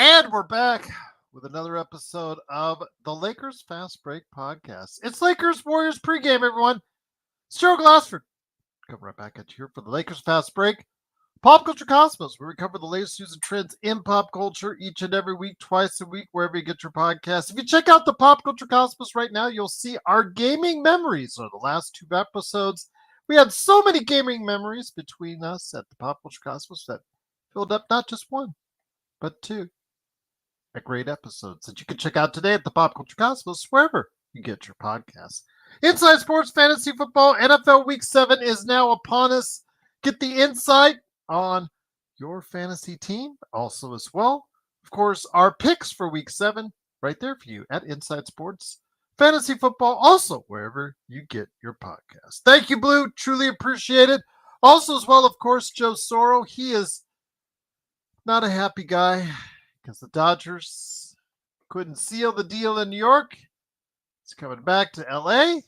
And we're back with another episode of the Lakers Fast Break Podcast. It's Lakers Warriors pregame, everyone. It's Gerald Glassford. Coming right back at you here for the Lakers Fast Break. Pop Culture Cosmos, where we cover the latest news and trends in pop culture each and every week, twice a week, wherever you get your podcast. If you check out the Pop Culture Cosmos right now, you'll see our gaming memories of the last two episodes. We had so many gaming memories between us at the Pop Culture Cosmos that filled up not just one, but two great episodes that you can check out today at the Pop Culture Cosmos, wherever you get your podcasts. Inside Sports Fantasy Football NFL Week 7 is now upon us. Get the insight on your fantasy team also as well. Of course, our picks for Week 7 right there for you at Inside Sports Fantasy Football, also wherever you get your podcast. Thank you, Blue. Truly appreciate it. Also as well, of course, Joe Soro. He is not a happy guy because the Dodgers couldn't seal the deal in New York. He's coming back to LA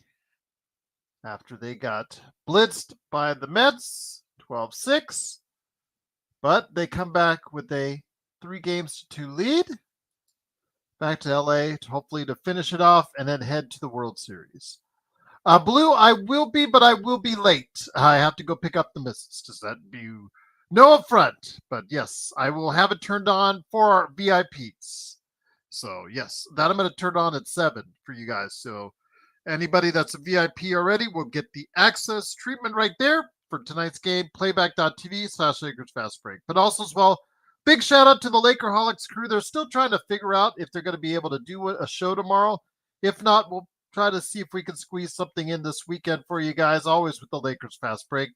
after they got blitzed by the Mets 12-6. But they come back with a 3-2 lead. Back to LA to hopefully to finish it off and then head to the World Series. Blue, I will be, but I will be late. I have to go pick up the missus. Does that be no affront? But yes, I will have it turned on for our VIPs. So yes, that I'm going to turn on at 7 for you guys. So anybody that's a VIP already will get the access treatment right there for tonight's game, playback.tv/Lakers Fast Break. But also as well, big shout out to the Lakerholics crew. They're still trying to figure out if they're going to be able to do a show tomorrow. If not, we'll try to see if we can squeeze something in this weekend for you guys, always with the Lakers Fast Break.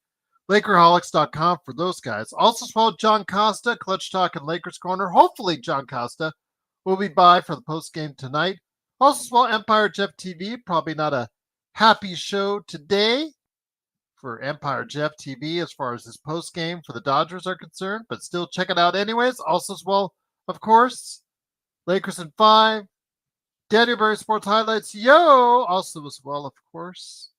Lakerholics.com for those guys. Also as well, John Costa, Clutch Talk and Lakers Corner. Hopefully John Costa will be by for the post game tonight. Also as well, Empire Jeff TV. Probably not a happy show today for Empire Jeff TV as far as his post game for the Dodgers are concerned, but still check it out anyways. Also as well, of course, Lakers in 5. Daniel Berry Sports Highlights. Yo! Also as well, of course,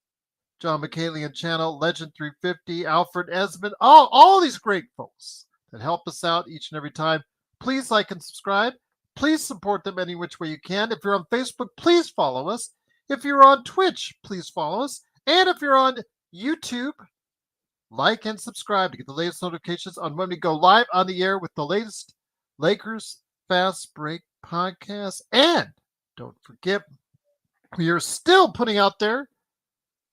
John McKaylian Channel, Legend 350, Alfred Esmond, all these great folks that help us out each and every time. Please like and subscribe. Please support them any which way you can. If you're on Facebook, please follow us. If you're on Twitch, please follow us. And if you're on YouTube, like and subscribe to get the latest notifications on when we go live on the air with the latest Lakers Fast Break podcast. And don't forget, we are still putting out there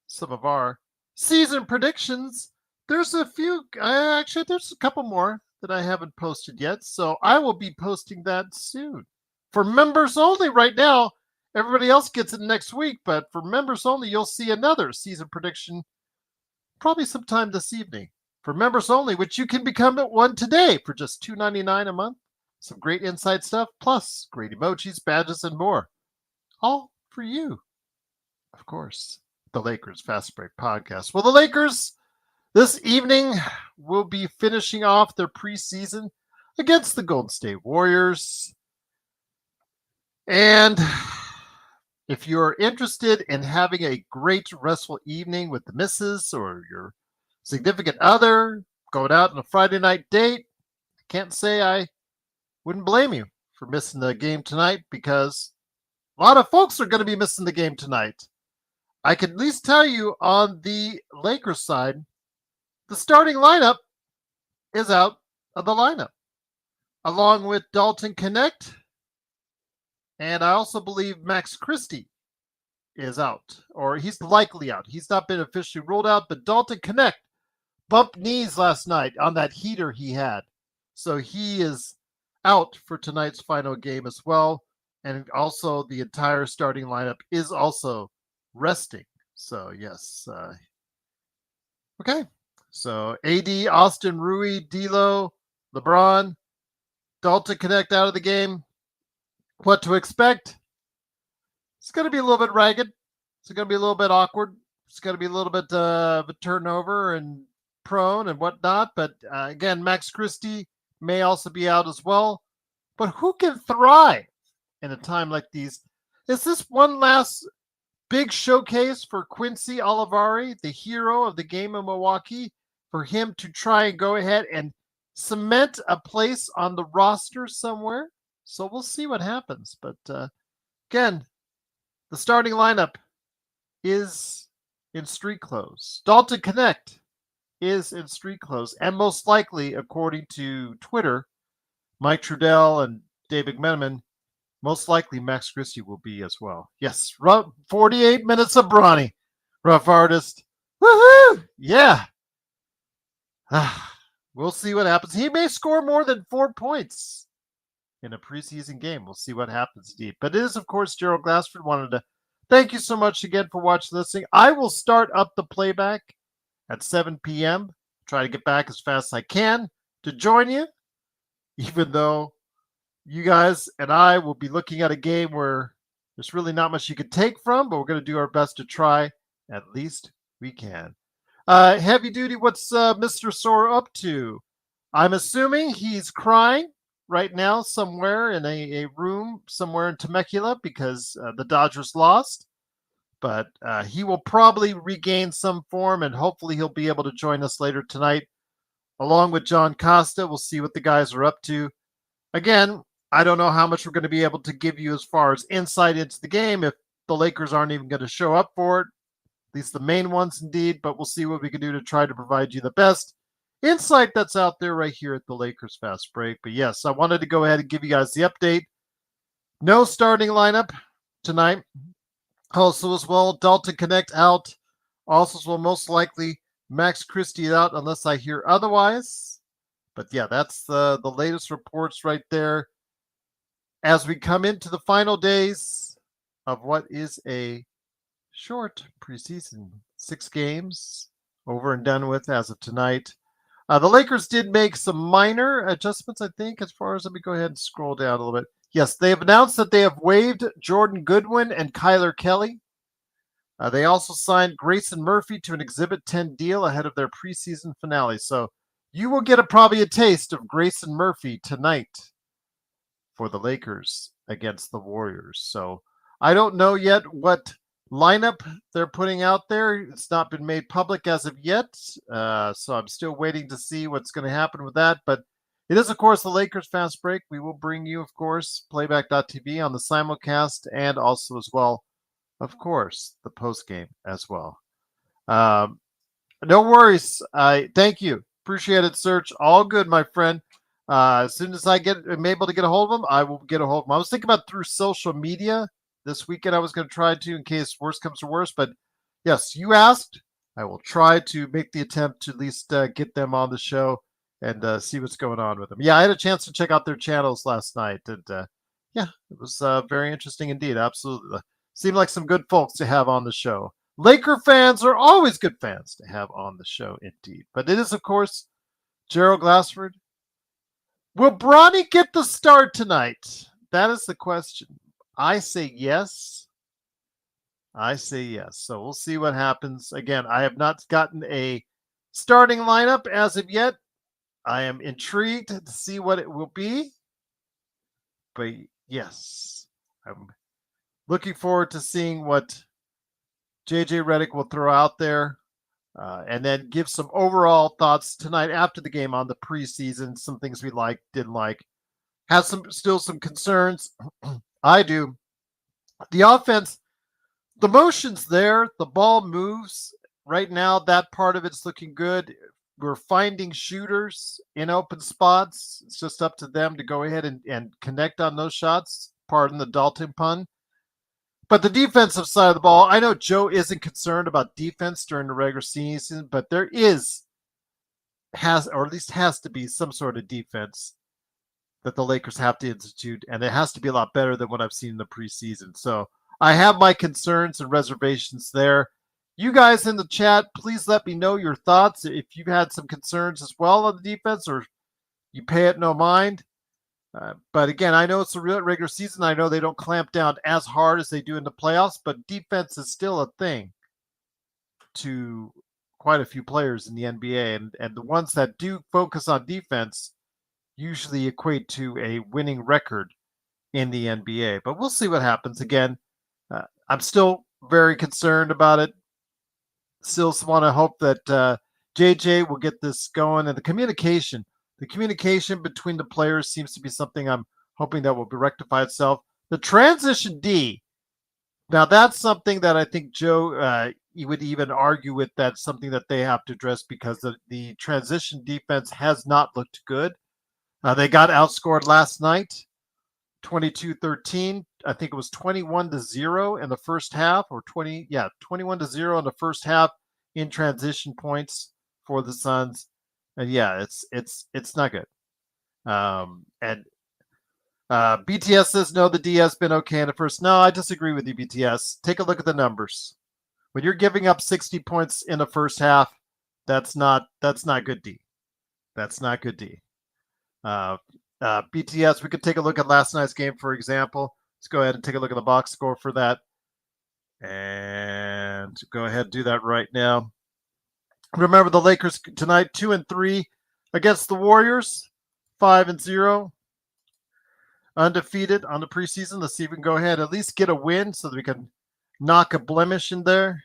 some of our season predictions. There's a few, actually, there's a couple more that I haven't posted yet, so I will be posting that soon. For members only right now, everybody else gets it next week, but for members only, you'll see another season prediction probably sometime this evening. For members only, which you can become at one today for just $2.99 a month. Some great inside stuff, plus great emojis, badges, and more. All for you, of course. The Lakers Fast Break Podcast. Well, the Lakers this evening will be finishing off their preseason against the Golden State Warriors. And if you're interested in having a great restful evening with the missus or your significant other, going out on a Friday night date, I can't say I wouldn't blame you for missing the game tonight, because a lot of folks are going to be missing the game tonight. I can at least tell you on the Lakers side, the starting lineup is out of the lineup, along with Dalton Connect, and I also believe Max Christie is out, or he's likely out. He's not been officially ruled out, but Dalton Connect bumped knees last night on that heater he had, so he is out for tonight's final game as well, and also the entire starting lineup is also resting. So yes, okay. So AD, Austin, Rui, D'Lo, LeBron, Dalton Connect out of the game. What to expect? It's going to be a little bit ragged. It's going to be a little bit awkward. It's going to be a little bit of a turnover and prone and whatnot. But again, Max Christie may also be out as well. But who can thrive in a time like these? Is this one last big showcase for Quincy Olivari, the hero of the game in Milwaukee, for him to try and go ahead and cement a place on the roster somewhere? So we'll see what happens. But again, the starting lineup is in street clothes. Dalton Connect is in street clothes. And most likely, according to Twitter, Mike Trudell and David McMenamin, most likely Max Christie will be as well. Yes, 48 minutes of Bronny. Rough artist. Woohoo! Yeah. We'll see what happens. He may score more than 4 points in a preseason game. We'll see what happens, Deep. But it is, of course, Gerald Glassford. Wanted to thank you so much again for watching, listening. I will start up the playback at 7 p.m. Try to get back as fast as I can to join you, even though you guys and I will be looking at a game where there's really not much you can take from, but we're going to do our best to try. At least we can. Heavy Duty, what's Mr. Sore up to? I'm assuming he's crying right now somewhere in a room somewhere in Temecula because the Dodgers lost. But he will probably regain some form, and hopefully he'll be able to join us later tonight along with John Costa. We'll see what the guys are up to. Again, I don't know how much we're going to be able to give you as far as insight into the game if the Lakers aren't even going to show up for it. At least the main ones, indeed. But we'll see what we can do to try to provide you the best insight that's out there right here at the Lakers Fast Break. But yes, I wanted to go ahead and give you guys the update. No starting lineup tonight. Also as well, Dalton Connect out. Also as well, most likely Max Christie out unless I hear otherwise. But yeah, that's the latest reports right there as we come into the final days of what is a short preseason. 6 games over and done with as of tonight. The Lakers did make some minor adjustments, I think, as far as, let me go ahead and scroll down a little bit. Yes, they have announced that they have waived Jordan Goodwin and Kyler Kelly. They also signed Grayson Murphy to an Exhibit 10 deal ahead of their preseason finale. So you will get probably a taste of Grayson Murphy tonight for the Lakers against the Warriors. So I don't know yet what lineup they're putting out there. It's not been made public as of yet. So I'm still waiting to see what's going to happen with that. But it is, of course, the Lakers Fast Break. We will bring you, of course, playback.tv on the simulcast and also as well, of course, the post game as well. No worries. Thank you. Appreciate it, Serge. All good, my friend. As soon as I'm able to get a hold of them, I will get a hold of them. I was thinking about through social media this weekend. I was going to try to, in case worse comes to worse. But yes, you asked. I will try to make the attempt to at least get them on the show and see what's going on with them. Yeah, I had a chance to check out their channels last night. And yeah, it was very interesting indeed. Absolutely. Seemed like some good folks to have on the show. Laker fans are always good fans to have on the show indeed. But it is, of course, Gerald Glassford. Will Bronny get the start tonight? That is the question. I say yes. I say yes. So we'll see what happens. Again, I have not gotten a starting lineup as of yet. I am intrigued to see what it will be. But yes, I'm looking forward to seeing what JJ Redick will throw out there. And then give some overall thoughts tonight after the game on the preseason, some things we liked, didn't like. Has still some concerns. I do. The offense, the motion's there. The ball moves. Right now, that part of it's looking good. We're finding shooters in open spots. It's just up to them to go ahead and connect on those shots. Pardon the Dalton pun. But the defensive side of the ball, I know Joe isn't concerned about defense during the regular season, but there has to be some sort of defense that the Lakers have to institute, and it has to be a lot better than what I've seen in the preseason. So I have my concerns and reservations there. You guys in the chat, please let me know your thoughts. If you've had some concerns as well on the defense or you pay it no mind. But again, I know it's a real regular season. I know they don't clamp down as hard as they do in the playoffs, but defense is still a thing to quite a few players in the NBA. And the ones that do focus on defense usually equate to a winning record in the NBA. But we'll see what happens. Again, I'm still very concerned about it. Still want to hope that JJ will get this going. And the communication between the players seems to be something I'm hoping that will rectify itself. The transition D. Now, that's something that I think, Joe, you would even argue with. That's something that they have to address because the transition defense has not looked good. They got outscored last night, 22-13. I think it was 21-0 in the first half, or 21-0 in the first half in transition points for the Suns. And yeah, it's not good. And BTS says, no, the D has been okay in the first. No, I disagree with you, BTS. Take a look at the numbers. When you're giving up 60 points in the first half, that's not good D. That's not good D. BTS, we could take a look at last night's game, for example. Let's go ahead and take a look at the box score for that. And go ahead and do that right now. Remember, the Lakers tonight, 2-3 against the Warriors, 5-0. Undefeated on the preseason. Let's see if we can go ahead at least get a win so that we can knock a blemish in there.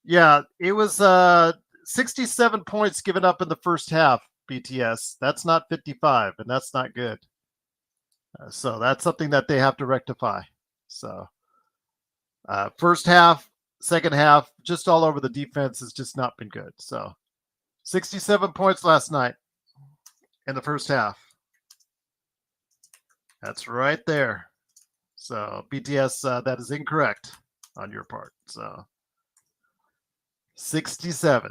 Yeah, it was 67 points given up in the first half, BTS. That's not 55, and that's not good. So that's something that they have to rectify. So first half, second half, just all over the defense has just not been good. So 67 points last night in the first half. That's right there. So BTS, that is incorrect on your part. So 67.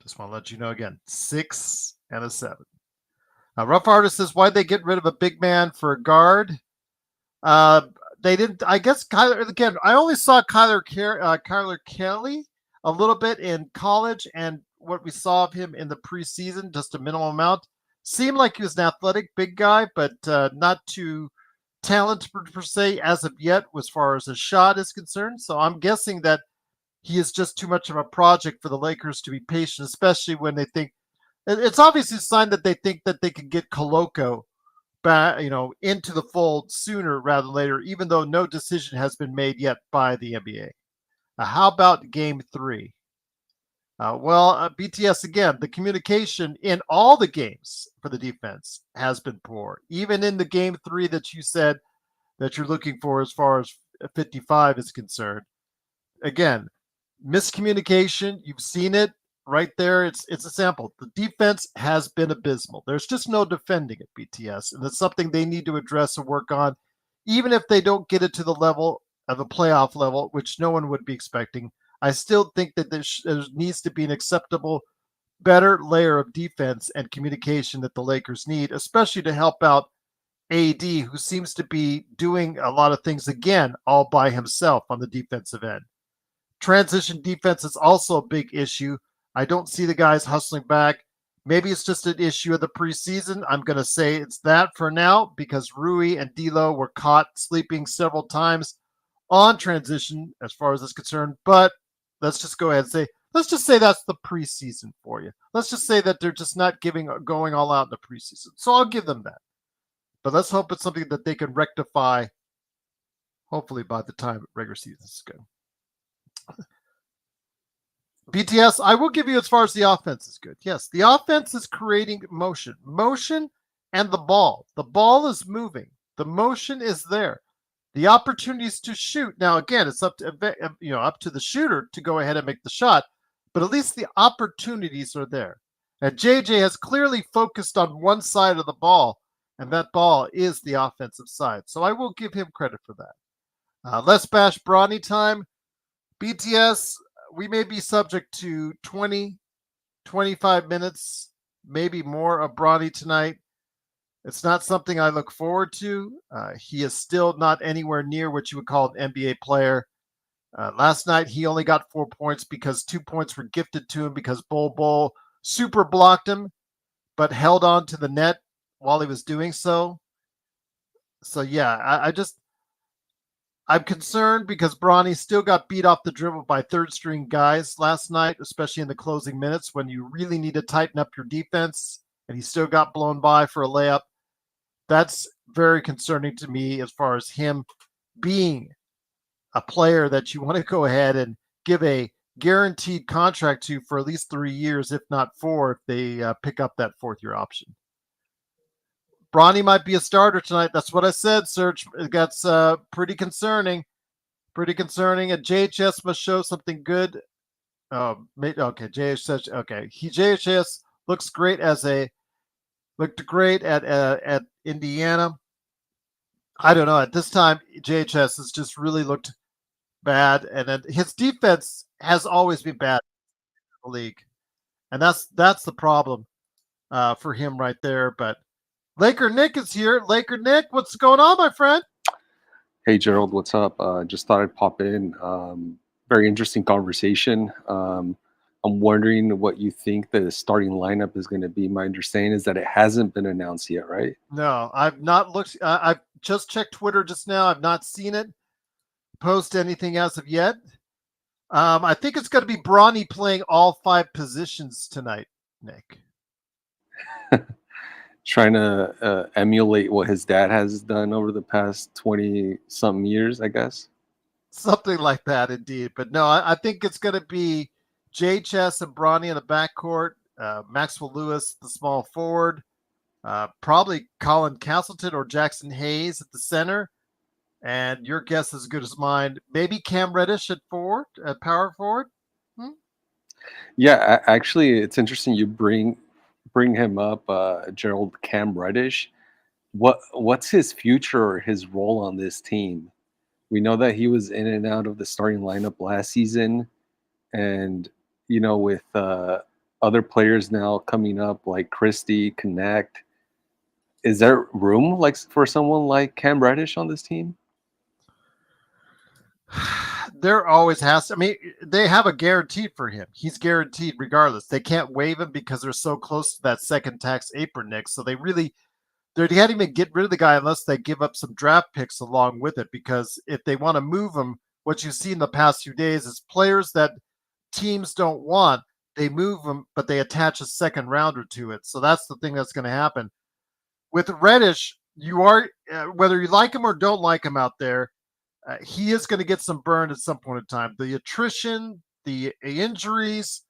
Just want to let you know again, 6 and a 7. Rough Artist says, why'd they get rid of a big man for a guard? They didn't. I guess Kyler, again, I only saw Kyler Kelly a little bit in college, and what we saw of him in the preseason, just a minimal amount. Seemed like he was an athletic big guy, but not too talented per se as of yet as far as his shot is concerned. So I'm guessing that he is just too much of a project for the Lakers to be patient, especially when they think it's obviously a sign that they think that they can get Koloko back, into the fold sooner rather than later, even though no decision has been made yet by the NBA. How about Game 3? BTS, again, the communication in all the games for the defense has been poor. Even in the Game 3 that you said that you're looking for as far as 55 is concerned. Again, miscommunication, you've seen it right there. It's a sample. The defense has been abysmal. There's just no defending it, BTS, and it's something they need to address and work on, even if they don't get it to the level of a playoff level, which no one would be expecting. I still think that there needs to be an acceptable, better layer of defense and communication that the Lakers need, especially to help out AD, who seems to be doing a lot of things, again, all by himself on the defensive end. Transition defense is also a big issue. I don't see the guys hustling back. Maybe it's just an issue of the preseason. I'm going to say it's that for now because Rui and D'Lo were caught sleeping several times on transition as far as it's concerned. But let's just go ahead and say, let's just say that's the preseason for you. Let's just say that they're just not going all out in the preseason. So I'll give them that. But let's hope it's something that they can rectify, hopefully by the time regular season is good. BTS, I will give you as far as the offense is good. Yes, the offense is creating motion and the ball. The ball is moving. The motion is there. The opportunities to shoot. Now, again, it's up to the shooter to go ahead and make the shot, but at least the opportunities are there. And JJ has clearly focused on one side of the ball, and that ball is the offensive side. So I will give him credit for that. Let's bash Bronny time. BTS, we may be subject to 20, 25 minutes, maybe more of Bronny tonight. It's not something I look forward to. He is still not anywhere near what you would call an NBA player. Last night, he only got 4 points because 2 points were gifted to him because Bol super blocked him, but held on to the net while he was doing so. So, yeah, I'm concerned because Bronny still got beat off the dribble by third-string guys last night, especially in the closing minutes when you really need to tighten up your defense, and he still got blown by for a layup. That's very concerning to me as far as him being a player that you want to go ahead and give a guaranteed contract to for at least 3 years, if not 4, if they pick up that fourth-year option. Bronny might be a starter tonight. That's what I said, Serge. That's pretty concerning. Pretty concerning. And JHS must show something good. Okay, JHS. Okay, JHS looks great looked great at Indiana. I don't know. At this time, JHS has just really looked bad, and then his defense has always been bad in the league, and that's the problem for him right there. But Laker Nick is here. Laker Nick, what's going on, my friend? Hey Gerald, what's up? Just thought I'd pop in. Very interesting conversation. I'm wondering what you think the starting lineup is going to be. My understanding is that it hasn't been announced yet, right? No, I've not looked. I've just checked Twitter just now. I've not seen it post anything as of yet. I think it's going to be Bronny playing all 5 positions tonight, Nick. Trying to emulate what his dad has done over the past 20-something years, I guess. Something like that, indeed. But no, I think it's going to be JHS and Bronny in the backcourt, Maxwell Lewis, the small forward, probably Colin Castleton or Jackson Hayes at the center. And your guess is as good as mine. Maybe Cam Reddish at forward, at power forward. Yeah, actually, it's interesting you bring him up, Gerald. Cam Reddish. What's his future or his role on this team? We know that he was in and out of the starting lineup last season, and with other players now coming up like Christie, Connect, is there room like for someone like Cam Reddish on this team? There always has to. I mean, they have a guarantee for him. He's guaranteed regardless. They can't waive him because they're so close to that second tax apron, Nick. So they can't even get rid of the guy unless they give up some draft picks along with it. Because if they want to move him, what you've seen the past few days is players that teams don't want, they move them, but they attach a second rounder to it. So that's the thing that's going to happen. With Reddish, you are, whether you like him or don't like him out there, he is going to get some burn at some point in time. The attrition, the injuries,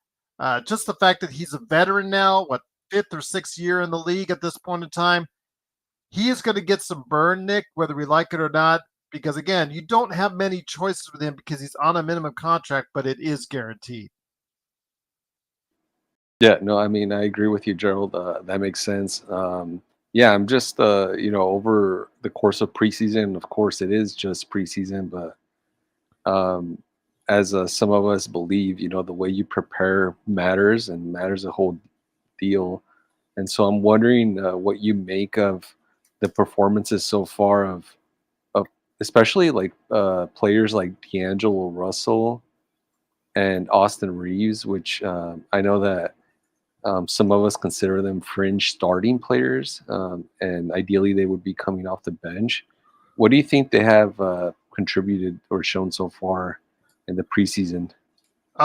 just the fact that he's a veteran now, what, 5th or 6th year in the league at this point in time, he is going to get some burn, Nick, whether we like it or not, because, again, you don't have many choices with him because he's on a minimum contract, but it is guaranteed. Yeah, no, I mean, I agree with you, Gerald. That makes sense. Yeah, I'm just, over the course of preseason, of course, it is just preseason, but as some of us believe, the way you prepare matters and matters a whole deal. And so I'm wondering what you make of the performances so far of especially like players like D'Angelo Russell and Austin Reeves, which I know that some of us consider them fringe starting players, and ideally they would be coming off the bench. What do you think they have contributed or shown so far in the preseason?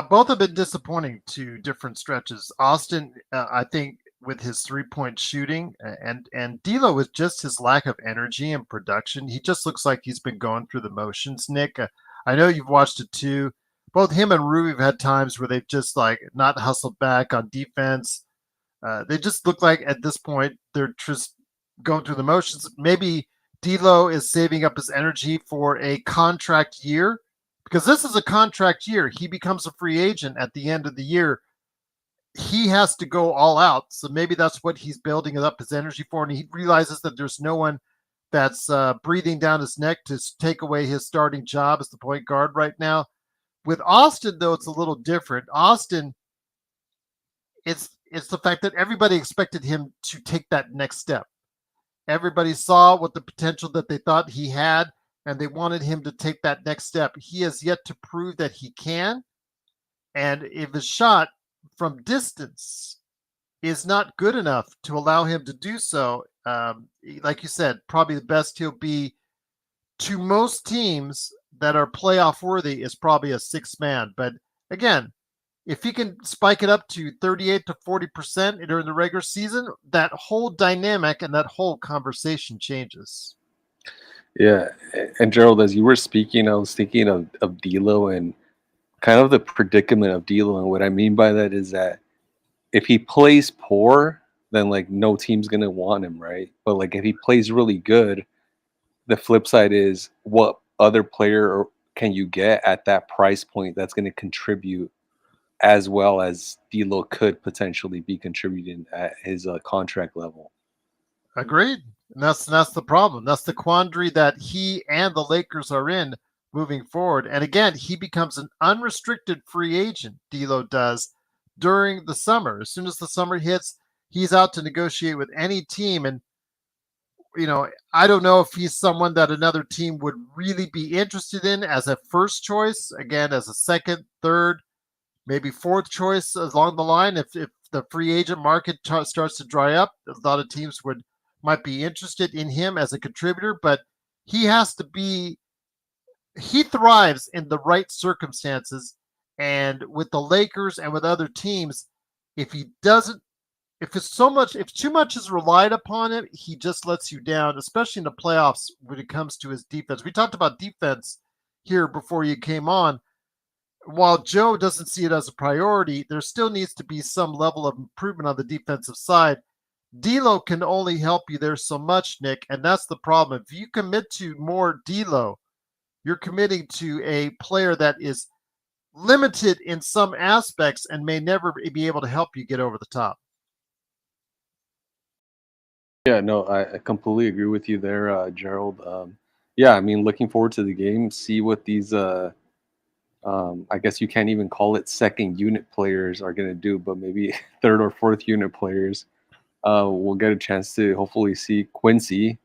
Both have been disappointing to different stretches. Austin, I think, with his 3-point shooting, and D'Lo with just his lack of energy and production, he just looks like he's been going through the motions. Nick, I know you've watched it too. Both him and Rui have had times where they've just like not hustled back on defense. They just look like at this point they're just going through the motions. Maybe D'Lo is saving up his energy for a contract year, because this is a contract year. He becomes a free agent at the end of the year. He has to go all out. So maybe that's what he's building up his energy for. And he realizes that there's no one that's breathing down his neck to take away his starting job as the point guard right now. With Austin, though, it's a little different. Austin, it's the fact that everybody expected him to take that next step. Everybody saw what the potential that they thought he had, and they wanted him to take that next step. He has yet to prove that he can. And if his shot from distance is not good enough to allow him to do so, like you said, probably the best he'll be to most teams that are playoff worthy is probably a 6th man. But again, if he can spike it up to 38 to 40% during the regular season, that whole dynamic and that whole conversation changes. Yeah, and Gerald, as you were speaking, I was thinking of D'Lo and kind of the predicament of D'Lo. And what I mean by that is that if he plays poor, then like no team's gonna want him, right? But like if he plays really good, the flip side is what other player can you get at that price point that's gonna contribute as well as D'Lo could potentially be contributing at his contract level. Agreed. And that's the problem. That's the quandary that he and the Lakers are in moving forward. And again, he becomes an unrestricted free agent, D'Lo does, during the summer. As soon as the summer hits, he's out to negotiate with any team. And, I don't know if he's someone that another team would really be interested in as a first choice, again, as a second, third, maybe fourth choice along the line. If the free agent market starts to dry up, a lot of teams might be interested in him as a contributor, but he has to be he thrives in the right circumstances. And with the Lakers and with other teams, if he doesn't if too much is relied upon him, he just lets you down, especially in the playoffs when it comes to his defense. We talked about defense here before you came on. While Joe doesn't see it as a priority, there still needs to be some level of improvement on the defensive side. D'Lo can only help you there so much, Nick, and that's the problem. If you commit to more D'Lo, you're committing to a player that is limited in some aspects and may never be able to help you get over the top. Yeah, no, I completely agree with you there, Gerald. Yeah, I mean, looking forward to the game. See what these, I guess you can't even call it second unit players are going to do, but maybe third or fourth unit players. We'll get a chance to hopefully see Quincy,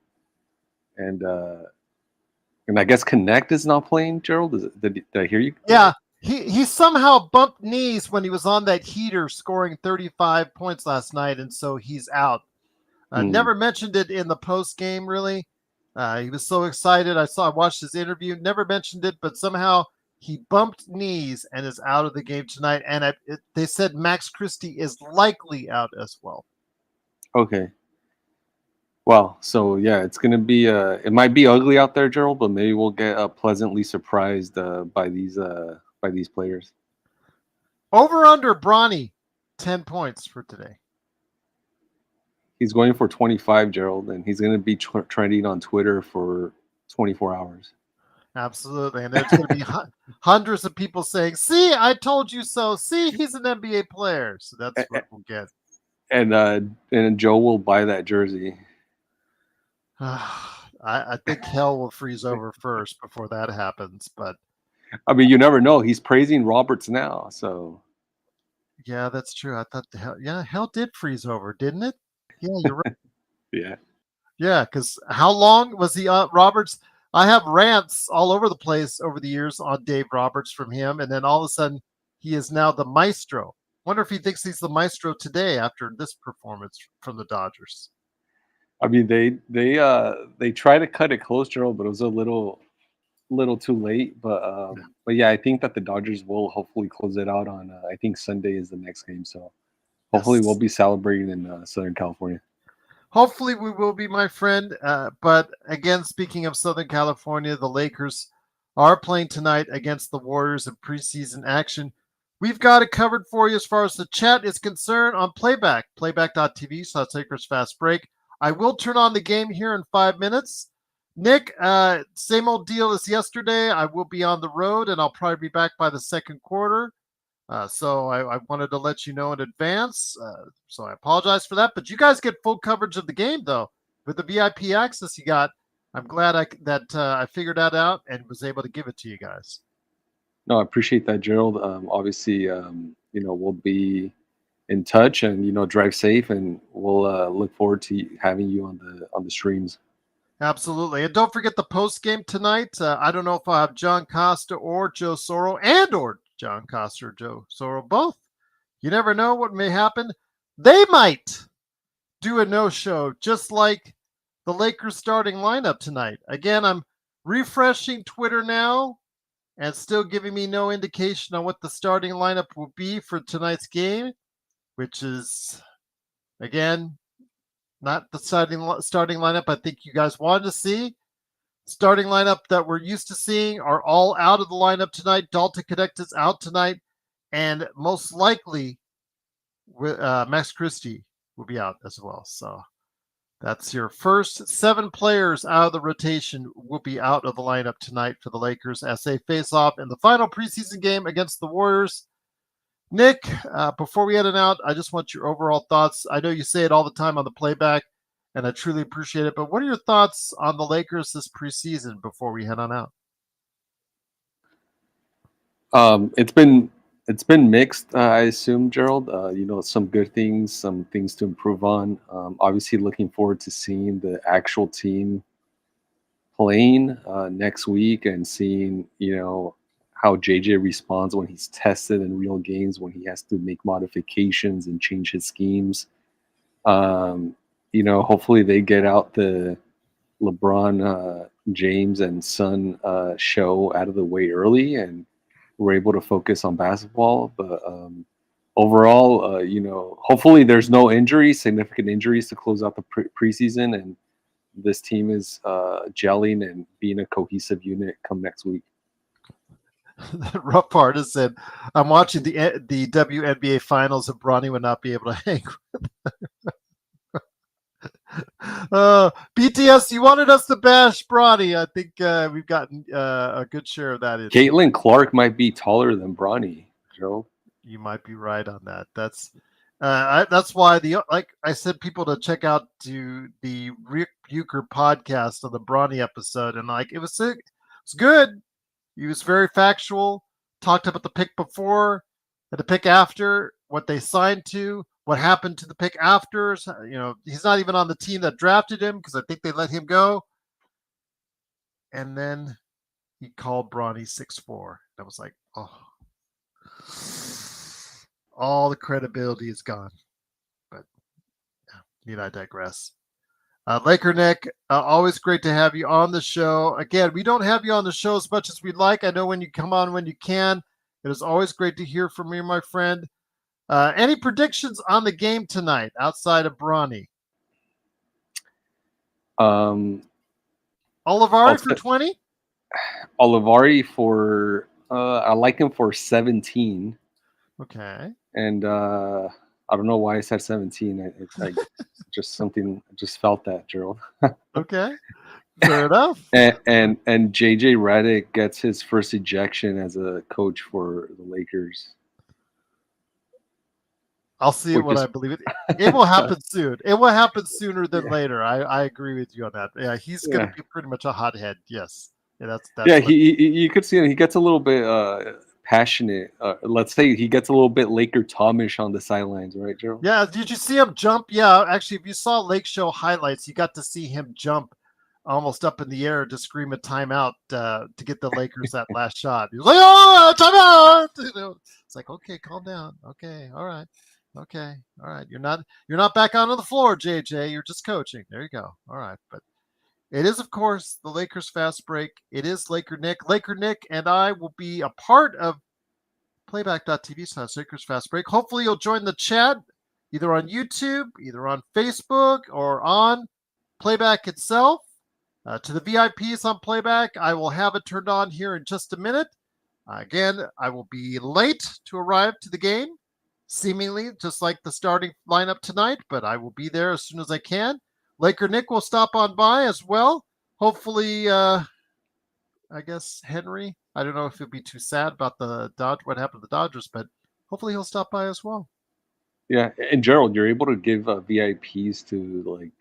and uh, and I guess Connect is not playing. Gerald, did I hear you? Yeah, he somehow bumped knees when he was on that heater scoring 35 points last night, and so he's out. Mm, Never mentioned it in the post game, really. He was so excited. I watched his interview, never mentioned it, but somehow he bumped knees and is out of the game tonight. And they said Max Christie is likely out as well. okay. Well, so yeah, it's gonna be. It might be ugly out there, Gerald, but maybe we'll get pleasantly surprised by these players. Over under Bronny, 10 points for today. He's going for 25, Gerald, and he's gonna be trending on Twitter for 24 hours. Absolutely. And there's going to be hundreds of people saying, see, I told you so. See, he's an NBA player. So that's what we'll get. And Joe will buy that jersey. I think hell will freeze over first before that happens. But I mean, you never know. He's praising Roberts now, so yeah, that's true. I thought hell did freeze over, didn't it? Yeah, you're right. yeah. Yeah, because how long was he Roberts? I have rants all over the place over the years on Dave Roberts from him, and then all of a sudden he is now the maestro. Wonder if he thinks he's the maestro today after this performance from the Dodgers. I mean, they try to cut it close, Gerald, but it was a little too late. But yeah, I think that the Dodgers will hopefully close it out on. I think Sunday is the next game, so hopefully we'll Yes. be celebrating in Southern California. Hopefully we will be, my friend. But again, speaking of Southern California, the Lakers are playing tonight against the Warriors in preseason action. We've got it covered for you as far as the chat is concerned on playback.tv/Lakers Fast Break. I will turn on the game here in 5 minutes. Nick, same old deal as yesterday. I will be on the road, and I'll probably be back by the second quarter. So I wanted to let you know in advance. So I apologize for that. But you guys get full coverage of the game, though, with the VIP access you got. I'm glad I figured that out and was able to give it to you guys. No, I appreciate that, Gerald. Obviously, we'll be in touch and drive safe, and we'll look forward to having you on the streams. Absolutely. And don't forget the post game tonight. I don't know if I'll have John Costa or Joe Soro or John Costa or Joe Soro, both. You never know what may happen. They might do a no-show, just like the Lakers starting lineup tonight. Again, I'm refreshing Twitter now and still giving me no indication on what the starting lineup will be for tonight's game, which is, again, not the starting lineup I think you guys wanted to see. Starting lineup that we're used to seeing are all out of the lineup tonight. Dalton Connect is out tonight, and most likely Max Christie will be out as well. So that's your first 7 players out of the rotation will be out of the lineup tonight for the Lakers as they face off in the final preseason game against the Warriors. Nick, before we head out, I just want your overall thoughts. I know you say it all the time on the playback, and I truly appreciate it. But what are your thoughts on the Lakers this preseason before we head on out? It's been mixed, I assume, Gerald. Some good things, some things to improve on. Obviously, looking forward to seeing the actual team playing next week and seeing how JJ responds when he's tested in real games, when he has to make modifications and change his schemes. Hopefully they get out the LeBron James and Son show out of the way early, and we're able to focus on basketball. But overall, hopefully there's no significant injuries to close out the preseason, and this team is gelling and being a cohesive unit come next week. The rough part is that I'm watching the WNBA finals, and Bronny would not be able to hang with BTS, you wanted us to bash Bronny. I think we've gotten a good share of that. Caitlin Clark might be taller than Bronny, Gerald. You might be right on that. That's why like I said, people to check out the Rick Bucher podcast on the Bronny episode, and like it was good. He was very factual. Talked about the pick before and the pick after, what they signed to, what happened to the pick after. He's not even on the team that drafted him because I think they let him go. And then he called Bronny 6'4". I was like, oh, all the credibility is gone. But need I digress? Laker Nick, always great to have you on the show. Again, we don't have you on the show as much as we'd like. I know when you come on when you can. It is always great to hear from you, my friend. Any predictions on the game tonight outside of Bronny? Olivari for 20? Olivari for I like him for 17. Okay. And I don't know why I said 17. I just felt that, Gerald. Okay. Fair enough. And JJ Redick gets his first ejection as a coach for the Lakers. I'll see it when I believe it. It will happen soon. It will happen sooner than later. I agree with you on that. Yeah, he's going to be pretty much a hothead. Yes. Yeah, that's you could see it. He gets a little bit passionate. Let's say he gets a little bit Laker Tomish on the sidelines, right, Gerald? Yeah. Did you see him jump? Yeah. Actually, if you saw Lake Show highlights, you got to see him jump almost up in the air to scream a timeout to get the Lakers that last shot. He was like, "Oh, timeout!" It's like, okay, calm down. Okay, all right. Okay, all right. You're not back onto the floor, JJ. You're just coaching. There you go. All right, but it is, of course, the Lakers Fast Break. It is Laker Nick. Laker Nick and I will be a part of playback.tv/Lakers Fast Break. Hopefully, you'll join the chat either on YouTube, either on Facebook, or on Playback itself. To the VIPs on Playback, I will have it turned on here in just a minute. Again, I will be late to arrive to the game, seemingly just like the starting lineup tonight, but I will be there as soon as I can. Laker Nick will stop on by as well. Hopefully, I guess Henry, I don't know if he'll be too sad about what happened to the Dodgers, but hopefully he'll stop by as well. Yeah, and Gerald, you're able to give VIPs to like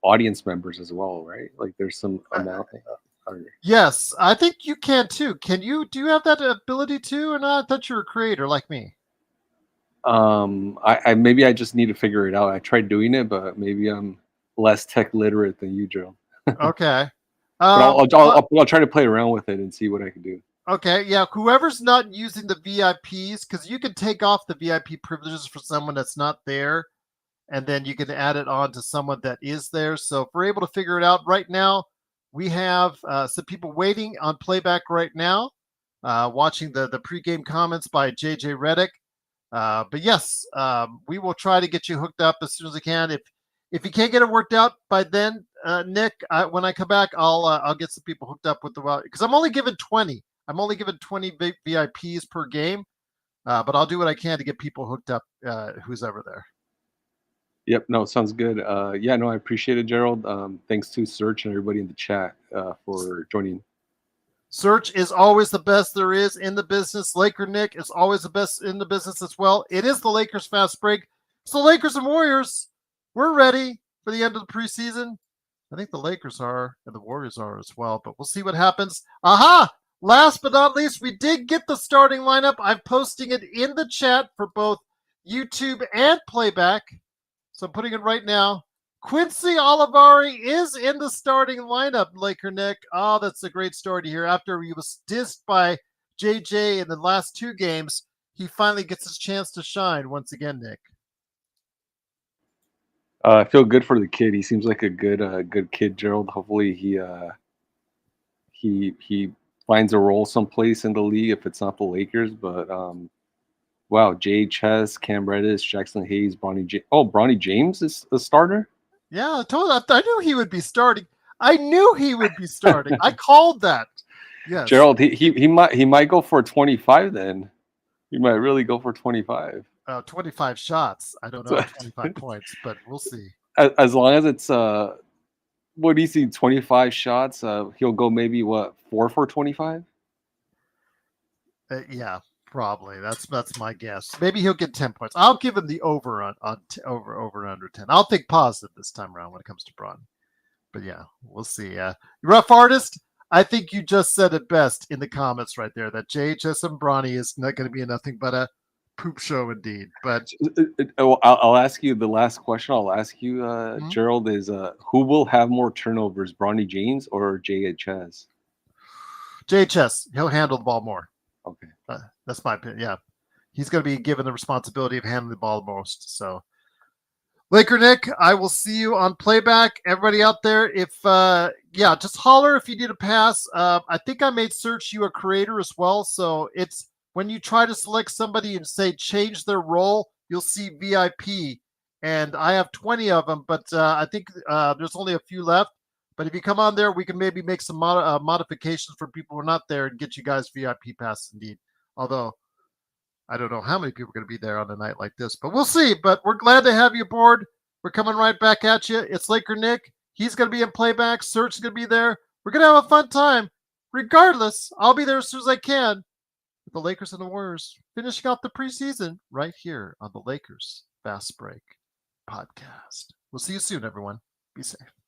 audience members as well, right? Like there's some amount. Yes, I think you can too. Can you? Do you have that ability too, or not? I thought you were a creator like me. I maybe I just need to figure it out. I tried doing it, but maybe I'm less tech literate than you, Gerald. Okay. But I'll try to play around with it and see what I can do. Okay, yeah. Whoever's not using the VIPs, because you can take off the VIP privileges for someone that's not there, and then you can add it on to someone that is there. So if we're able to figure it out right now, we have some people waiting on Playback right now, watching the pregame comments by JJ Redick. But yes, we will try to get you hooked up as soon as I can. If you can't get it worked out by then, Nick, when I come back, I'll get some people hooked up with because I'm only given 20. I'm only given 20 VIPs per game, but I'll do what I can to get people hooked up who's ever there. Yep. No, sounds good. Yeah, no, I appreciate it, Gerald. Thanks to Search and everybody in the chat for joining. Search is always the best there is in the business. Laker Nick is always the best in the business as well. It is the Lakers fast break. So Lakers and Warriors, we're ready for the end of the preseason. I think the Lakers are and the Warriors are as well, but we'll see what happens. Aha! Last but not least, we did get the starting lineup. I'm posting it in the chat for both YouTube and playback. So I'm putting it right now. Quincy Olivari is in the starting lineup, Laker Nick. Oh, that's a great story to hear. After he was dissed by JJ in the last 2 games, he finally gets his chance to shine once again, Nick. I feel good for the kid. He seems like a good kid, Gerald. Hopefully he finds a role someplace in the league if it's not the Lakers. But wow, JHS, Cam Reddish, Jackson Hayes, Bronny James is the starter. Yeah, I knew he would be starting. I called that. Yes. Gerald, he might go for 25 then. He might really go for 25. 25 shots. I don't know, 25 points, but we'll see. As long as it's what do you see? 25 shots. He'll go maybe 4 for 25. Yeah, probably. That's my guess. Maybe he'll get 10 points. I'll give him the over on over and under 10. I'll think positive this time around when it comes to Braun. But yeah, we'll see. Rough Artist, I think you just said it best in the comments right there that JHS and Bronny is not going to be nothing but a poop show indeed. But I'll ask you the last question. I'll ask you, Gerald, is who will have more turnovers, Bronny James or JHS? JHS, he'll handle the ball more. Okay. That's my opinion. Yeah. He's going to be given the responsibility of handling the ball most. So, Laker Nick, I will see you on playback. Everybody out there, if just holler if you need a pass. I think I made Search you a creator as well. So it's when you try to select somebody and say change their role, you'll see VIP. And I have 20 of them, but I think there's only a few left. But if you come on there, we can maybe make some modifications for people who are not there and get you guys VIP passes indeed. Although I don't know how many people are going to be there on a night like this, but we'll see. But we're glad to have you aboard. We're coming right back at you. It's Laker Nick. He's going to be in playback. Search is going to be there. We're going to have a fun time. Regardless, I'll be there as soon as I can with the Lakers and the Warriors finishing out the preseason right here on the Lakers Fast Break podcast. We'll see you soon, everyone. Be safe.